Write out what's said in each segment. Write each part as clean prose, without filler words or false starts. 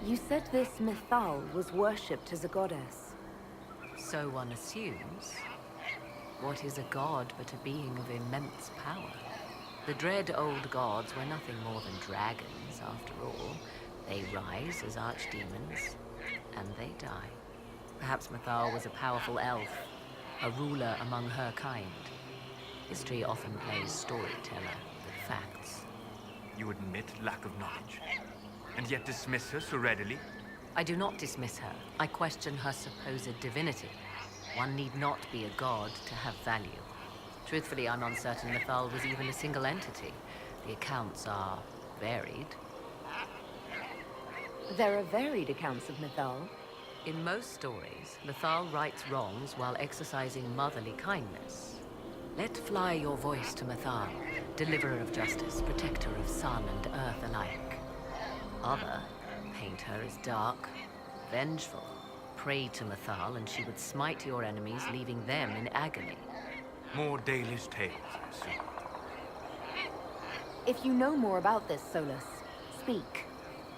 You said this Mythal was worshipped as a goddess. So one assumes. What is a god but a being of immense power? The dread old gods were nothing more than dragons, after all. They rise as archdemons, and they die. Perhaps Mythal was a powerful elf, a ruler among her kind. History often plays storyteller with facts. You admit lack of knowledge, and yet dismiss her so readily? I do not dismiss her. I question her supposed divinity. One need not be a god to have value. Truthfully, I'm uncertain Mythal was even a single entity. The accounts are varied. There are varied accounts of Mythal. In most stories, Mythal rights wrongs while exercising motherly kindness. Let fly your voice to Mythal, deliverer of justice, protector of sun and earth alike. Other paint her as dark, vengeful. Pray to Mythal and she would smite your enemies, leaving them in agony. More Dalish tales, I assume. If you know more about this, Solas, speak.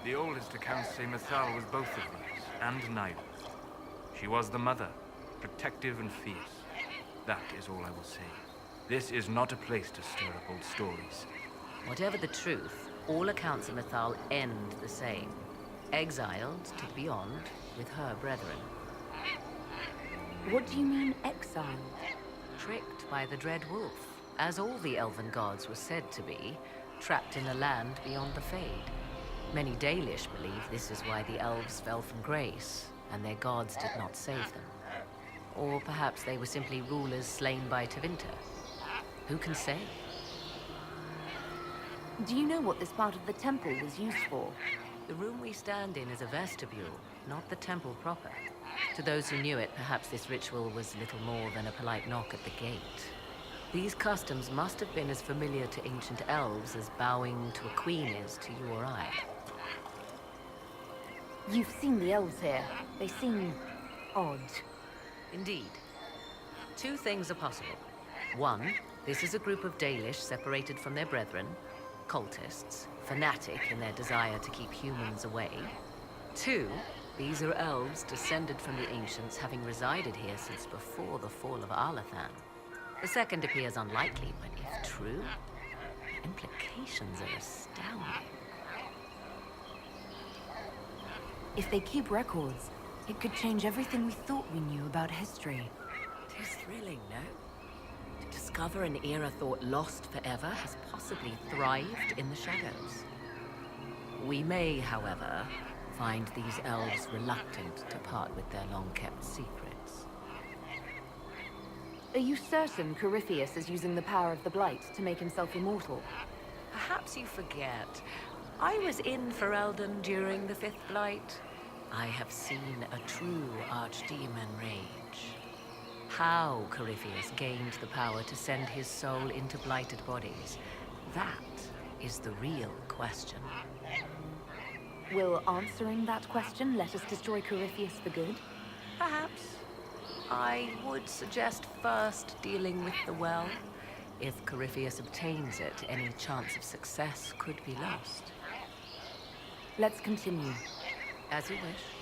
The oldest accounts say Mythal was both of these, and neither. She was the mother, protective and fierce. That is all I will say. This is not a place to stir up old stories. Whatever the truth, all accounts of Mythal end the same. Exiled to beyond with her brethren. What do you mean, exiled? Tricked by the dread wolf, as all the elven gods were said to be, trapped in a land beyond the Fade. Many Dalish believe this is why the elves fell from grace, and their gods did not save them. Or perhaps they were simply rulers slain by Tevinter. Who can say? Do you know what this part of the temple was used for? The room we stand in is a vestibule, not the temple proper. To those who knew it, perhaps this ritual was little more than a polite knock at the gate. These customs must have been as familiar to ancient elves as bowing to a queen is to you or I. You've seen the elves here. They seem odd. Indeed. Two things are possible. One, this is a group of Dalish separated from their brethren, cultists, fanatic in their desire to keep humans away. Two, these are elves descended from the ancients, having resided here since before the fall of Arlathan. The second appears unlikely, but if true, the implications are astounding. If they keep records, it could change everything we thought we knew about history. It is thrilling, no? To discover an era thought lost forever has possibly thrived in the shadows. We may, however, find these elves reluctant to part with their long-kept secrets. Are you certain Corypheus is using the power of the Blight to make himself immortal? Perhaps you forget. I was in Ferelden during the Fifth Blight. I have seen a true archdemon rage. How Corypheus gained the power to send his soul into blighted bodies, that is the real question. Will answering that question let us destroy Corypheus for good? Perhaps. I would suggest first dealing with the well. If Corypheus obtains it, any chance of success could be lost. Let's continue. As you wish.